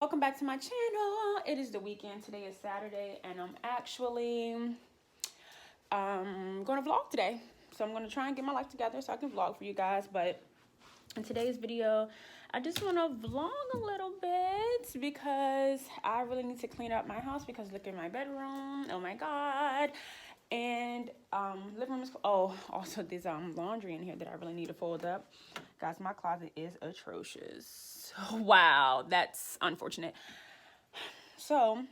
Welcome back to my channel. It is the weekend. Today is Saturday, and I'm actually going to vlog today. So I'm going to try and get my life together so I can vlog for you guys. But in today's video, I just want to vlog a little bit because I really need to clean up my house because look at my bedroom. Oh my God. And living room is, also there's laundry in here that I really need to fold up. Guys, my closet is atrocious. Wow, that's unfortunate. So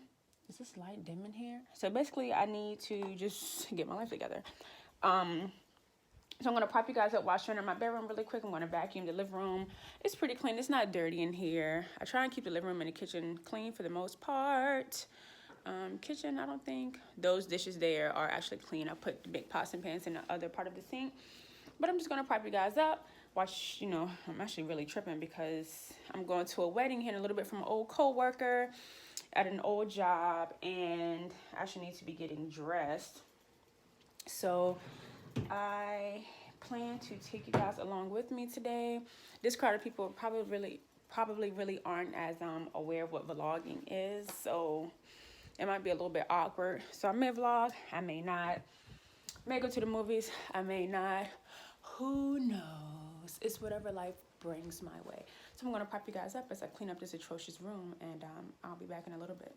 is this light dim in here? So basically I need to just get my life together. So I'm gonna prop you guys up while showing my bedroom really quick. I'm gonna vacuum the living room. It's pretty clean. It's not dirty in here. I try and keep the living room and the kitchen clean for the most part. Kitchen, I don't think those dishes there are actually clean. I put the big pots and pans in the other part of the sink. But I'm just gonna prop you guys up. Watch, I'm actually really tripping because I'm going to a wedding here in a little bit from an old co-worker at an old job, and I actually need to be getting dressed. So I plan to take you guys along with me today. This crowd of people probably really aren't as aware of what vlogging is, so it might be a little bit awkward. So I may vlog, I may not. May go to the movies, I may not. Who knows? It's whatever life brings my way. So I'm gonna prop you guys up as I clean up this atrocious room, and I'll be back in a little bit.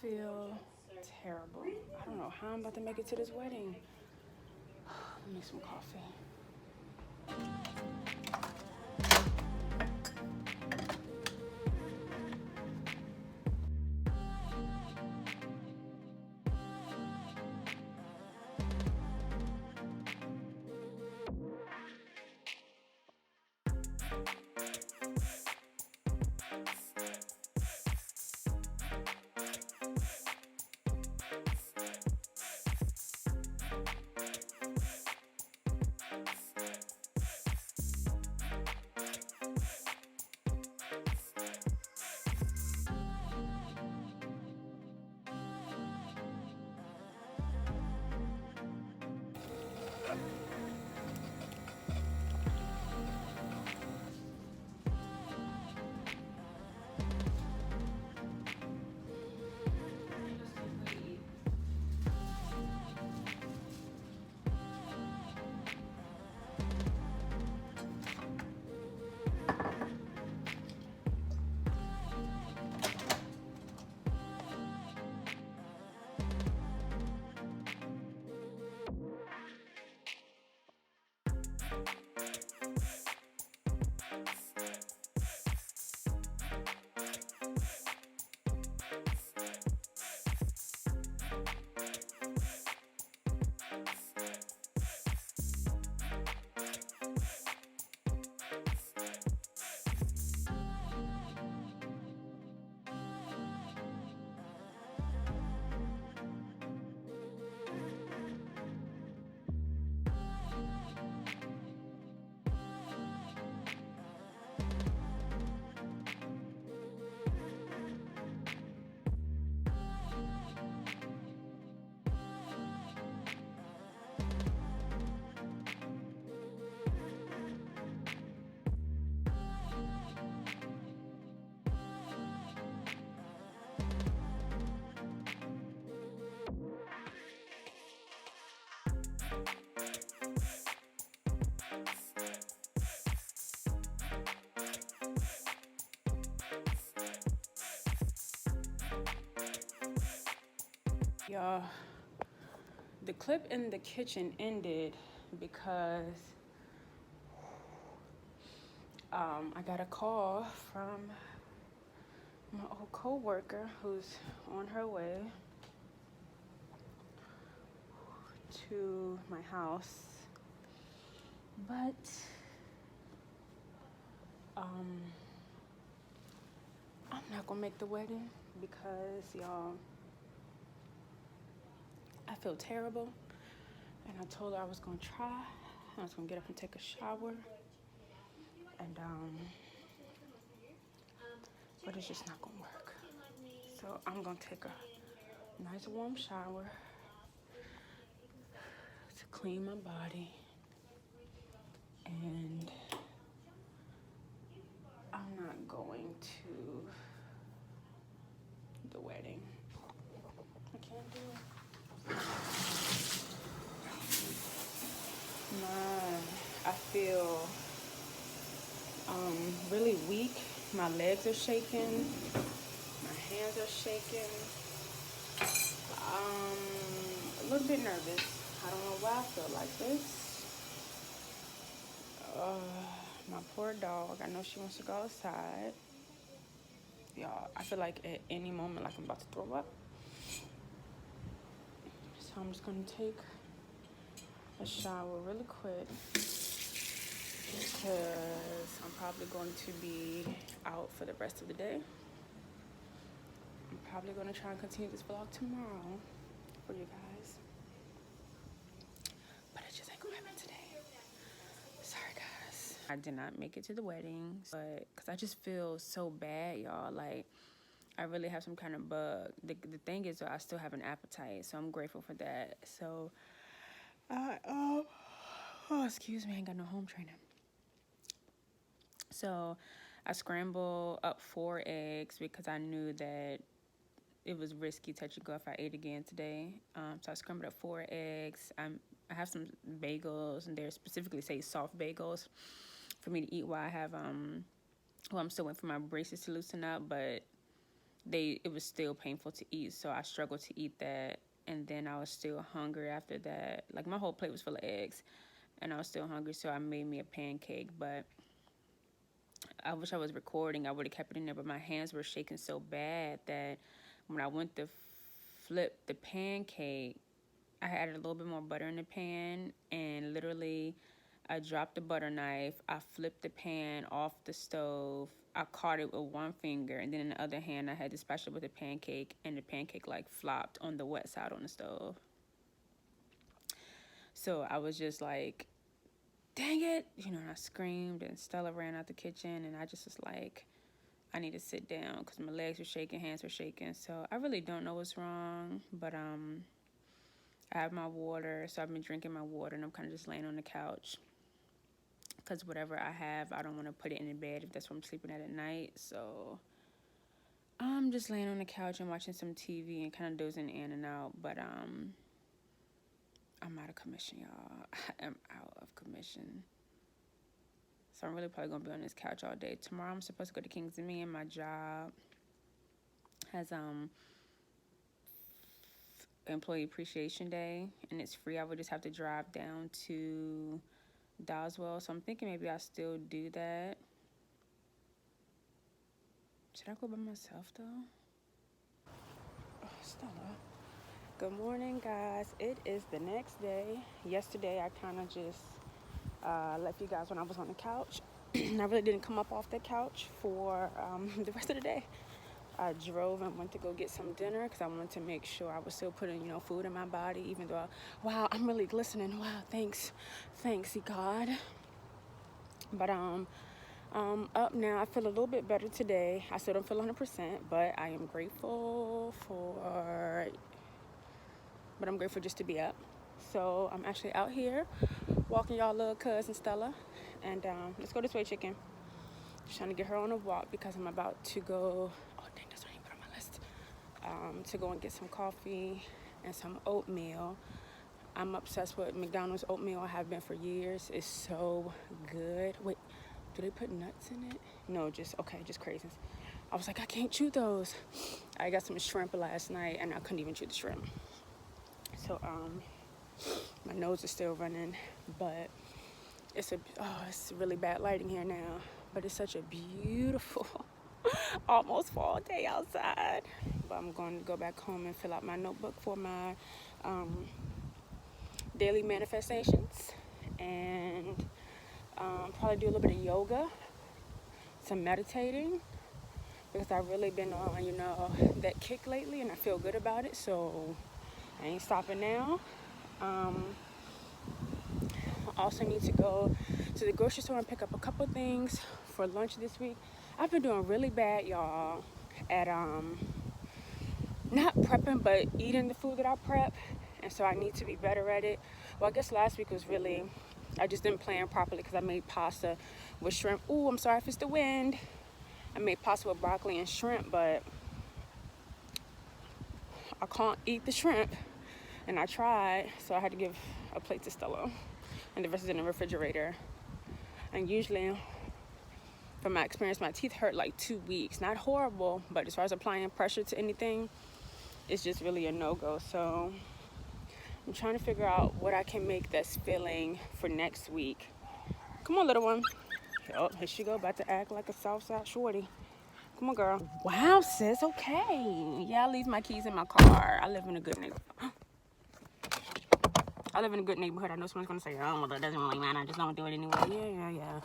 feel terrible. I don't know how I'm about to make it to this wedding. Let me make some coffee. Y'all, the clip in the kitchen ended because I got a call from my old co-worker who's on her way to my house, but I'm not gonna make the wedding because y'all, I feel terrible, and I told her I was gonna try. I was gonna get up and take a shower, and but it's just not gonna work. So I'm gonna take a nice warm shower to clean my body, and I'm not going to the wedding. I can't do it. I feel really weak. My legs are shaking. My hands are shaking. A little bit nervous. I don't know why I feel like this. My poor dog. I know she wants to go outside. Y'all, I feel like at any moment, like I'm about to throw up. So I'm just gonna take a shower really quick because I'm probably going to be out for the rest of the day. I'm probably gonna try and continue this vlog tomorrow for you guys, but it just ain't gonna happen today. Sorry guys. I did not make it to the wedding, but because I just feel so bad, y'all. Like, I really have some kind of bug. The thing is, I still have an appetite, so I'm grateful for that. So, oh, excuse me, I ain't got no home trainer. So, I scrambled up 4 eggs because I knew that it was risky touch and go if I ate again today. So I scrambled up 4 eggs. I have some bagels, and they specifically say soft bagels for me to eat while I have well, I'm still waiting for my braces to loosen up, but it was still painful to eat, so I struggled to eat that. And then I was still hungry after that. Like, my whole plate was full of eggs, and I was still hungry, so I made me a pancake. But I wish I was recording. I would have kept it in there, but my hands were shaking so bad that when I went to flip the pancake, I added a little bit more butter in the pan, and literally I dropped the butter knife. I flipped the pan off the stove. I caught it with one finger, and then in the other hand, I had to spatula with a pancake, and the pancake like flopped on the wet side on the stove. So I was just like, dang it, and I screamed, and Stella ran out the kitchen, and I just was like, I need to sit down because my legs were shaking, hands were shaking. So I really don't know what's wrong, but I have my water, so I've been drinking my water, and I'm kind of just laying on the couch because whatever I have, I don't want to put it in the bed if that's where I'm sleeping at night. So I'm just laying on the couch and watching some TV and kind of dozing in and out. But I'm out of commission, y'all. I am out of commission. So I'm really probably going to be on this couch all day. Tomorrow I'm supposed to go to Kings and Me, and my job has Employee Appreciation Day, and it's free. I would just have to drive down to Doswell, so I'm thinking maybe I'll still do that. Should I go by myself though? Oh, Stella. Good morning, guys. It is the next day. Yesterday I kind of just left you guys when I was on the couch. I really didn't come up off the couch for the rest of the day. I drove and went to go get some dinner because I wanted to make sure I was still putting, food in my body, even though, wow, I'm really glistening. Wow, thanks, God. But up now, I feel a little bit better today. I still don't feel 100%, but I am grateful I'm grateful just to be up. So I'm actually out here walking y'all little cousin Stella, and let's go this way, chicken. Just trying to get her on a walk because I'm about to go. That's what I put on my list. To go and get some coffee and some oatmeal. I'm obsessed with McDonald's oatmeal. I have been for years. It's so good. Wait, do they put nuts in it? No, just craisins. I was like, I can't chew those. I got some shrimp last night, and I couldn't even chew the shrimp. So my nose is still running, but it's really bad lighting here now. But it's such a beautiful, almost fall day outside. But I'm going to go back home and fill out my notebook for my daily manifestations, and probably do a little bit of yoga, some meditating, because I've really been on, that kick lately, and I feel good about it. So I ain't stopping now. I also need to go to the grocery store and pick up a couple things for lunch this week. I've been doing really bad, y'all, at not prepping, but eating the food that I prep, and so I need to be better at it. Well, I guess last week was really, I just didn't plan properly because I made pasta with shrimp. Ooh, I'm sorry if it's the wind. I made pasta with broccoli and shrimp, but I can't eat the shrimp, and I tried, so I had to give a plate to Stella, and the rest is in the refrigerator. And usually, from my experience, my teeth hurt like 2 weeks. Not horrible, but as far as applying pressure to anything, it's just really a no-go. So I'm trying to figure out what I can make that's filling for next week. Come on, little one. Oh, here she go, about to act like a Southside shorty. Come on, girl. Wow, sis, okay. Yeah, I leave my keys in my car. I live in a good neighborhood. I know someone's going to say, oh, well, that doesn't really matter. I just don't do it anyway. Yeah.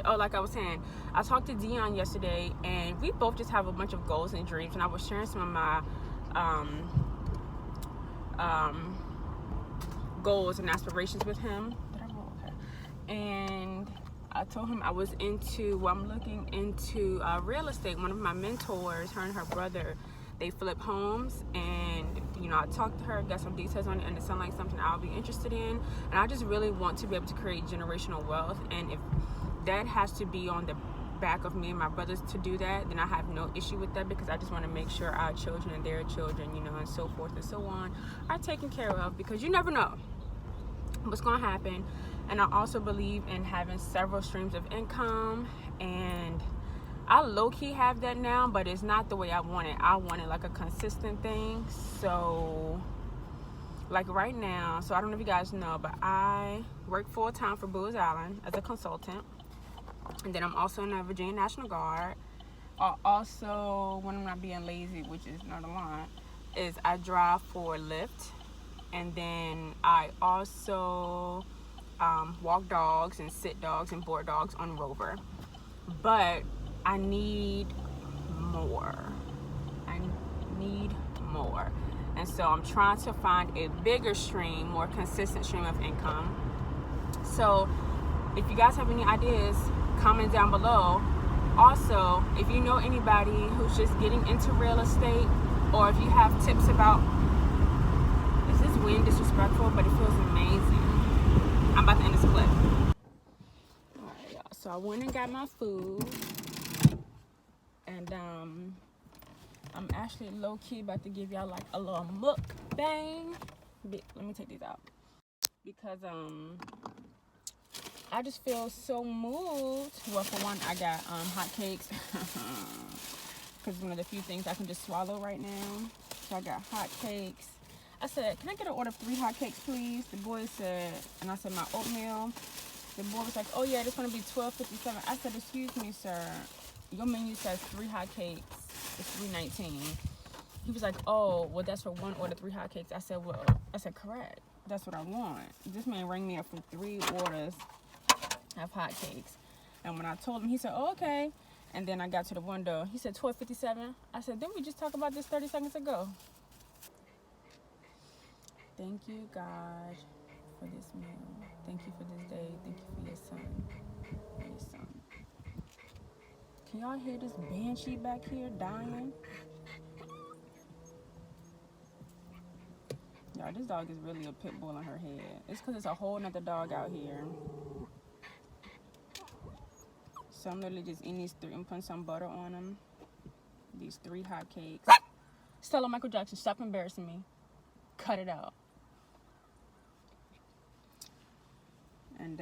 Oh, like I was saying, I talked to Dion yesterday, and we both just have a bunch of goals and dreams, and I was sharing some of my goals and aspirations with him. Okay. And I told him I'm looking into real estate. One of my mentors, her and her brother, they flip homes, and I talked to her, got some details on it, and it sounded like something I'll be interested in. And I just really want to be able to create generational wealth, and if that has to be on the back of me and my brothers to do that, then I have no issue with that, because I just want to make sure our children and their children, and so forth and so on, are taken care of, because you never know what's going to happen. And I also believe in having several streams of income, and I low-key have that now, but it's not the way I want it. I want it like a consistent thing. So like right now, so I don't know if you guys know, but I work full-time for Booz Allen as a consultant. And then I'm also in the Virginia National Guard. Also, when I'm not being lazy, which is not a lot, is I drive for Lyft. And then I also walk dogs and sit dogs and board dogs on Rover. But I need more. I need more. And so I'm trying to find a bigger stream, more consistent stream of income. So if you guys have any ideas, comment down below. Also, if you know anybody who's just getting into real estate, or if you have tips about, is this wind disrespectful? But it feels amazing. I'm about to end this clip. Alright, y'all. So I went and got my food. And I'm actually low-key about to give y'all like a little mukbang. Let me take these out. Because I just feel so moved. Well, for one, I got hot cakes. Because it's one of the few things I can just swallow right now. So I got hot cakes. I said, can I get an order of 3 hot cakes, please? The boy said, and I said, my oatmeal. The boy was like, oh yeah, this gonna be $12.57. I said, excuse me, sir. Your menu says 3 hot cakes. It's $3.19. He was like, oh, well, that's for 1 order, 3 hot cakes. I said, well, correct. That's what I want. This man rang me up for 3 orders of hot cakes. And when I told him, he said, oh, okay. And then I got to the window. He said, $12.57. I said, didn't we just talk about this 30 seconds ago? Thank you, God, for this meal. Thank you for this day. Thank you for your son. Can y'all hear this banshee back here dying? Y'all, this dog is really a pit bull on her head. It's because it's a whole nother dog out here. So I'm literally just eating these 3 and putting some butter on them. These 3 hot cakes. Stella Michael Jackson, stop embarrassing me. Cut it out. And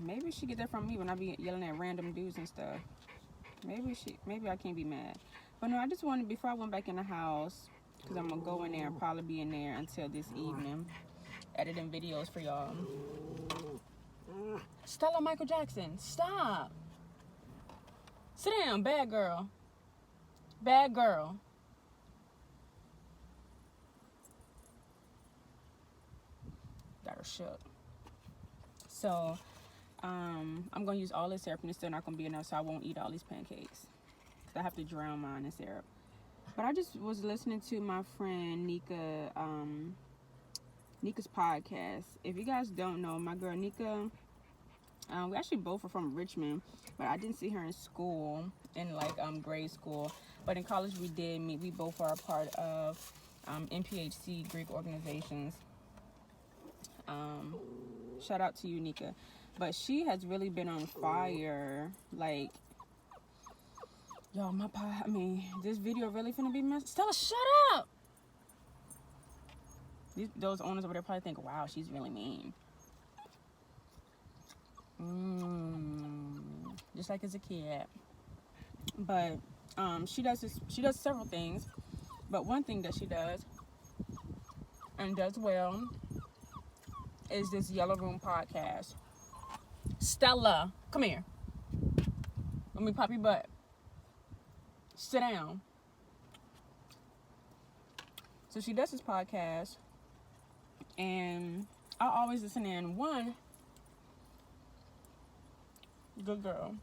maybe she get that from me when I be yelling at random dudes and stuff. Maybe I can't be mad. But no, I just wanted, before I went back in the house, because I'm going to go in there and probably be in there until this evening, editing videos for y'all. Stella Michael Jackson, stop. Sit down, bad girl. Bad girl. Got her shook. So, I'm going to use all this syrup, and it's still not going to be enough, so I won't eat all these pancakes. Because I have to drown mine in syrup. But I just was listening to my friend Nika, Nika's podcast. If you guys don't know, my girl Nika, we actually both are from Richmond, but I didn't see her in school, in like grade school. But in college we did meet. We both are a part of NPHC Greek organizations. Shout out to you, Nika. But she has really been on fire. Like, y'all, this video really finna be messed. Stella, shut up! Those owners over there probably think, wow, she's really mean. Just like as a kid. But she does several things. But one thing that she does, and does well, is this Yellow Room podcast. Stella, come here. Let me pop your butt. Sit down. So she does this podcast, and I always listen in. One, good girl.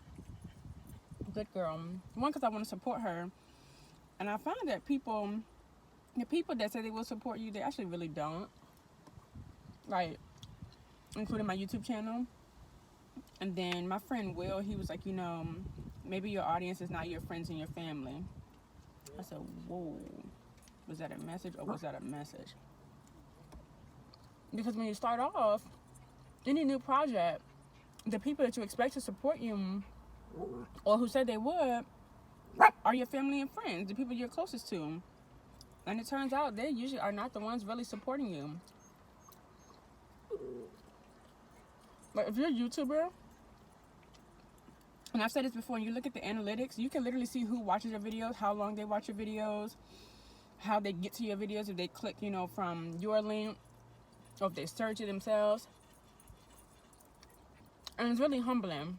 One, because I want to support her, and I find that the people that say they will support you, they actually really don't. Like, including my YouTube channel. And then my friend Will, he was like, maybe your audience is not your friends and your family. I said, whoa, was that a message or was that a message? Because when you start off any new project, the people that you expect to support you, or who said they would, are your family and friends, the people you're closest to. And it turns out they usually are not the ones really supporting you. Like, if you're a YouTuber And I've said this before, when you look at the analytics, you can literally see who watches your videos, how long they watch your videos, how they get to your videos, if they click, you know, from your link, or if they search it themselves. And it's really humbling.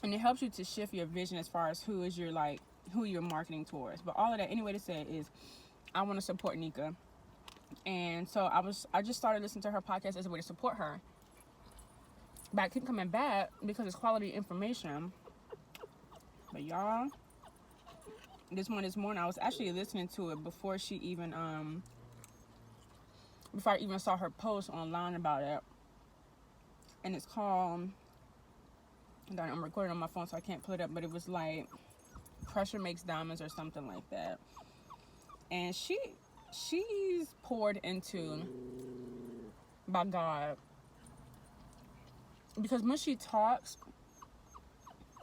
And it helps you to shift your vision as far as who you're marketing towards. But all of that, anyway to say it is, I want to support Nika. And so I just started listening to her podcast as a way to support her. But I keep coming back because it's quality information. But y'all, this morning I was actually listening to it before I even saw her post online about it. And it's called, I'm recording on my phone so I can't pull it up, but it was like Pressure Makes Diamonds or something like that. And she's poured into by God, because when she talks,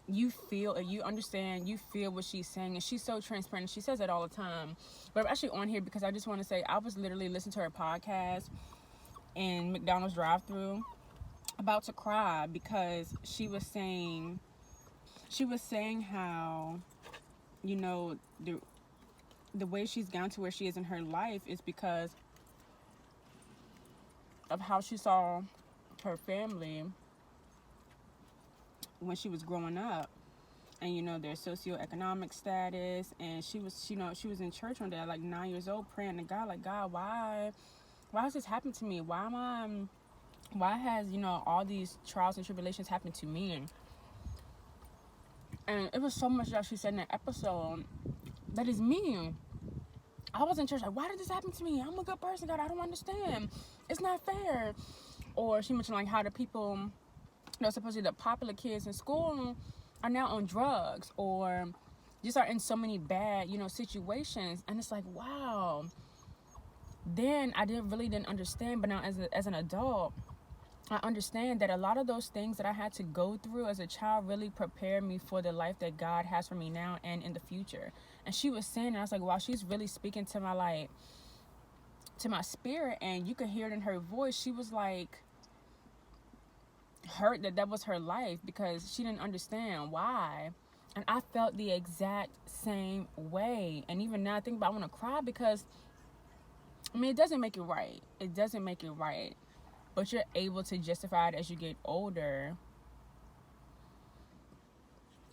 you feel it, you understand, you feel what she's saying, and she's so transparent. She says it all the time. But I'm actually on here because I just want to say I was literally listening to her podcast in McDonald's drive-thru, about to cry, because she was saying how, you know, the way she's gotten to where she is in her life is because of how she saw her family when she was growing up, and, you know, their socioeconomic status. And she was in church one day at like 9 years old, praying to God, like, God, why has this happened to me? Why has, you know, all these trials and tribulations happened to me? And it was so much that she said in that episode that is me. I was in church like, why did this happen to me? I'm a good person, God. I don't understand. It's not fair. Or she mentioned like how the people, you know, supposedly the popular kids in school are now on drugs, or just are in so many bad, you know, situations. And it's like, wow. Then I didn't understand, but now as an adult, I understand that a lot of those things that I had to go through as a child really prepared me for the life that God has for me now and in the future. And she was saying, and I was like, wow, she's really speaking to my spirit. And you could hear it in her voice. She was like hurt that was her life, because she didn't understand why. And I felt the exact same way. And even now I think about, I want to cry, because I mean, it doesn't make it right. It doesn't make it right. But you're able to justify it as you get older.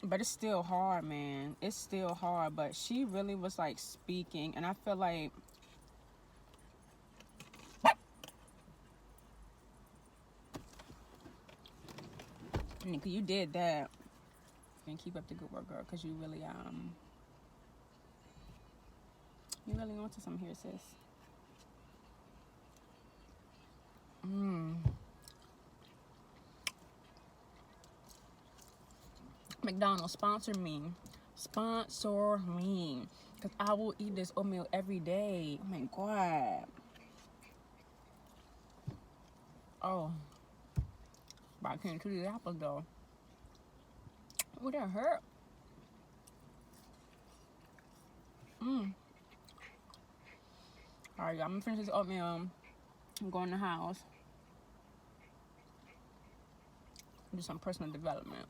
But it's still hard, man. It's still hard. But she really was like speaking. And I feel like Nika, you did that. And keep up the good work, girl. Because you really onto some here, sis. McDonald's, sponsor me. Sponsor me. Because I will eat this oatmeal every day. Oh my God. Oh. But I can't chew these apples though. Oh, that hurt. Alright, y'all. I'm gonna finish this oatmeal. I'm going to the house. Do some personal development.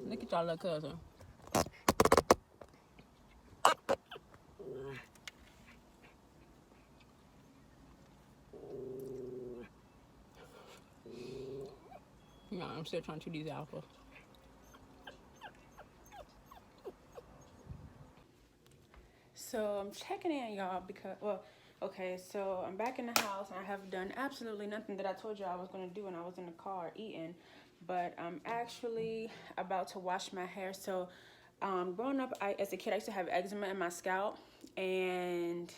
Look at y'all little cousin. Yeah, I'm still trying to chew these apples. So I'm checking in, y'all, because, well, okay, so I'm back in the house, and I have done absolutely nothing that I told you I was going to do when I was in the car eating. But I'm actually about to wash my hair. So growing up, as a kid, I used to have eczema in my scalp, and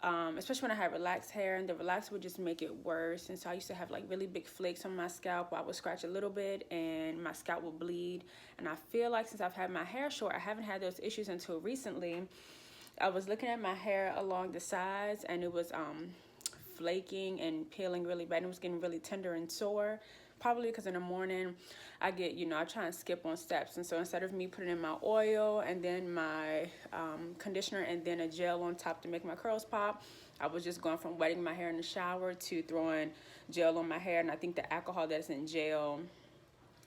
especially when I had relaxed hair, and the relaxer would just make it worse. And so I used to have like really big flakes on my scalp where I would scratch a little bit and my scalp would bleed. And I feel like since I've had my hair short, I haven't had those issues until recently. I was looking at my hair along the sides, and it was flaking and peeling really bad. It was getting really tender and sore. Probably because in the morning I get, I try and skip on steps. And so instead of me putting in my oil and then my conditioner and then a gel on top to make my curls pop, I was just going from wetting my hair in the shower to throwing gel on my hair. And I think the alcohol that's in gel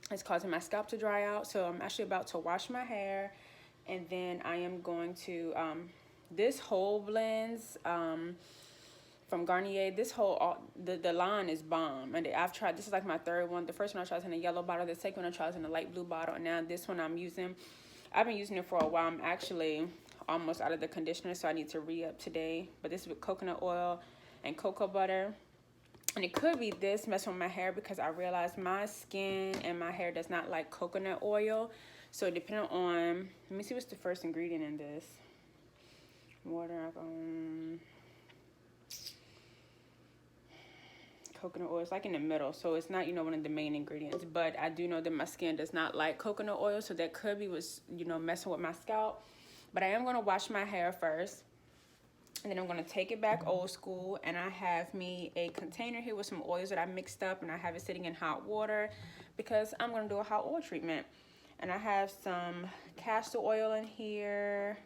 It's causing my scalp to dry out. So I'm actually about to wash my hair, and then I am going to this whole blends from Garnier. This whole the line is bomb, and I've tried. This is like my third one. The first one I tried was in a yellow bottle. The second one I tried was in a light blue bottle, and now this one I'm using. I've been using it for a while. I'm actually almost out of the conditioner, so I need to re-up today. But this is with coconut oil and cocoa butter. And it could be this messing with my hair because I realized my skin and my hair does not like coconut oil. So depending on, let me see what's the first ingredient in this. Water, coconut oil. It's like in the middle, so it's not, you know, one of the main ingredients. But I do know that my skin does not like coconut oil, so that could be what's, you know, messing with my scalp. But I am going to wash my hair first, and then I'm going to take it back old school. And I have me a container here with some oils that I mixed up, and I have it sitting in hot water because I'm going to do a hot oil treatment. And I have some castor oil in here,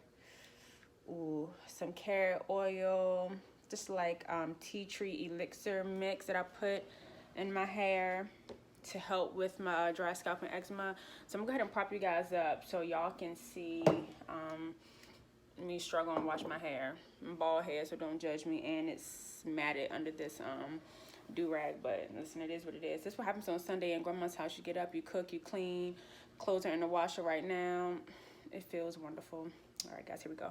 some carrot oil, just like tea tree elixir mix that I put in my hair to help with my dry scalp and eczema. So I'm gonna go ahead and prop you guys up so y'all can see me struggle and wash my hair. I'm bald head, so don't judge me, and it's matted under this do-rag, but listen, it is what it is. This is what happens on Sunday in grandma's house. You get up, you cook, you clean, clothes are in the washer right now. It feels wonderful. All right, guys, here we go.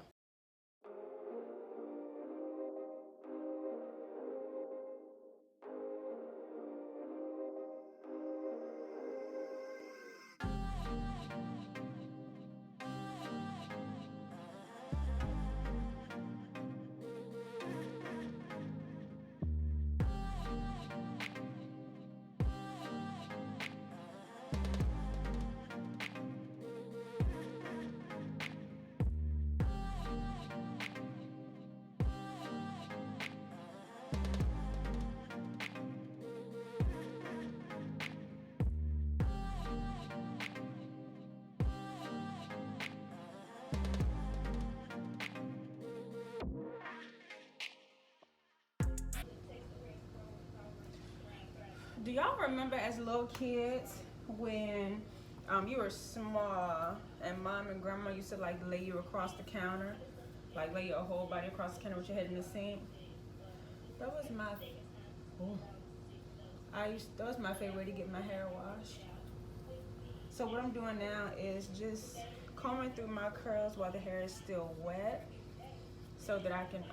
Do y'all remember as little kids when you were small and mom and grandma used to like lay you across the counter, like lay your whole body across the counter with your head in the sink? That was my, that was my favorite way to get my hair washed. So what I'm doing now is just combing through my curls while the hair is still wet, so that I can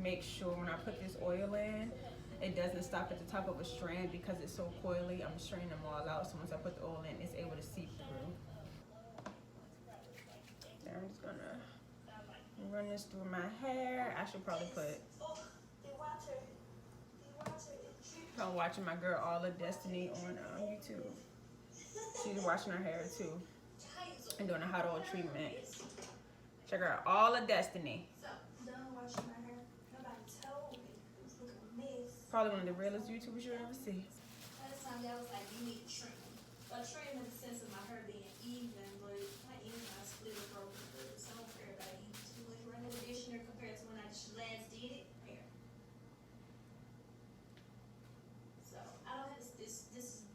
make sure when I put this oil in, it doesn't stop at the top of a strand because it's so coily. I'm straining them all out, so once I put the oil in, it's able to seep through. Then I'm just gonna run this through my hair. I should probably put, I'm watching my girl All of Destiny on YouTube. She's washing her hair too and doing a hot oil treatment. Check her out, All of Destiny. Probably one of the realest YouTubers you'll ever see. Last time that was like, you need to trim. But trim in the sense of my hair being even, but my even I split or broken through. So I don't care about even too much running conditioner compared to when I last did it. Hair. So I don't have this is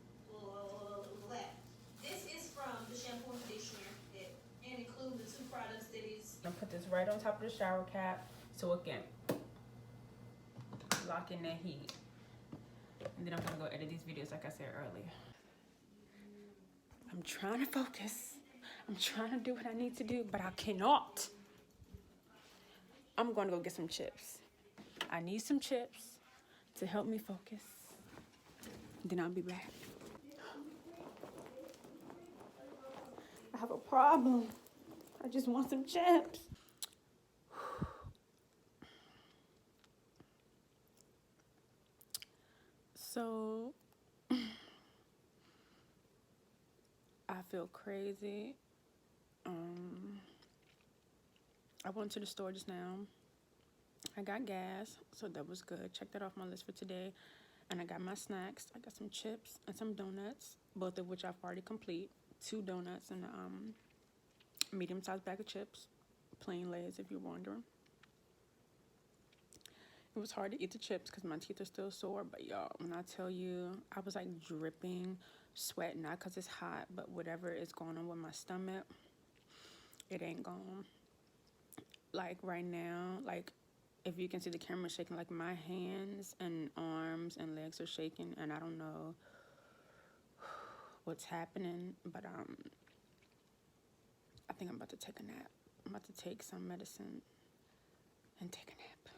this is from the shampoo and conditioner and include the two products that is. I'm gonna put this right on top of the shower cap so it can lock in that heat. And then I'm gonna go edit these videos like I said earlier. I'm trying to focus. I'm trying to do what I need to do, but I cannot. I'm gonna go get some chips. I need some chips to help me focus. Then I'll be back. I have a problem. I just want some chips. So, I feel crazy. I went to the store just now. I got gas, so that was good. Check that off my list for today. And I got my snacks. I got some chips and some donuts, both of which I've already complete. 2 donuts and a medium-sized bag of chips. Plain Lay's, if you're wondering. It was hard to eat the chips because my teeth are still sore, but y'all, when I tell you, I was like dripping sweating, not because it's hot, but whatever is going on with my stomach, it ain't gone. Like right now, like if you can see the camera shaking, like my hands and arms and legs are shaking, and I don't know what's happening, but I think I'm about to take a nap. I'm about to take some medicine and take a nap.